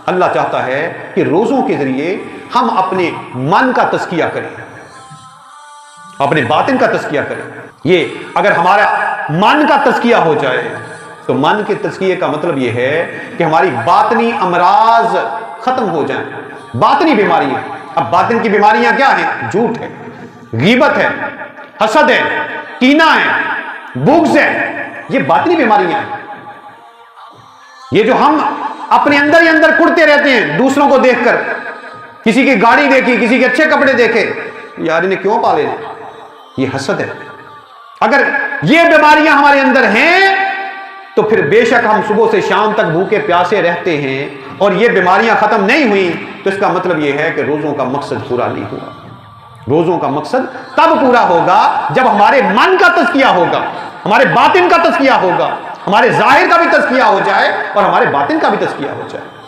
अल्लाह चाहता है कि रोज़ों के ज़रिए हम अपने मन का तज़किया करें, अपने बातिन का तज़किया करें। ये अगर हमारा मन का तज़किया हो जाए तो मन के तज़किये का मतलब यह है कि हमारी बातनी अमराज खत्म हो जाएं, बातनी बीमारियां। अब बातिन की बीमारियां क्या हैं? झूठ है, गीबत है, हसद है, कीना है, बुग़्ज़ है। ये बातनी बीमारियां हैं। ये जो हम अपने अंदर ही अंदर कुड़ते रहते हैं दूसरों को देखकर, किसी की गाड़ी देखी, किसी के अच्छे कपड़े देखे, यार इन्हें क्यों पाले, ये हसद है। अगर ये बीमारियां हमारे अंदर हैं तो फिर बेशक हम सुबह से शाम तक भूखे प्यासे रहते हैं और ये बीमारियां खत्म नहीं हुई तो इसका मतलब यह है कि रोज़ों का मकसद पूरा नहीं हुआ। रोज़ों का मकसद तब पूरा होगा जब हमारे मन का तज़किया होगा, हमारे बातिन का तज़किया होगा, हमारे ज़ाहिर का भी तज़किया हो जाए और हमारे बातिन का भी तज़किया हो जाए।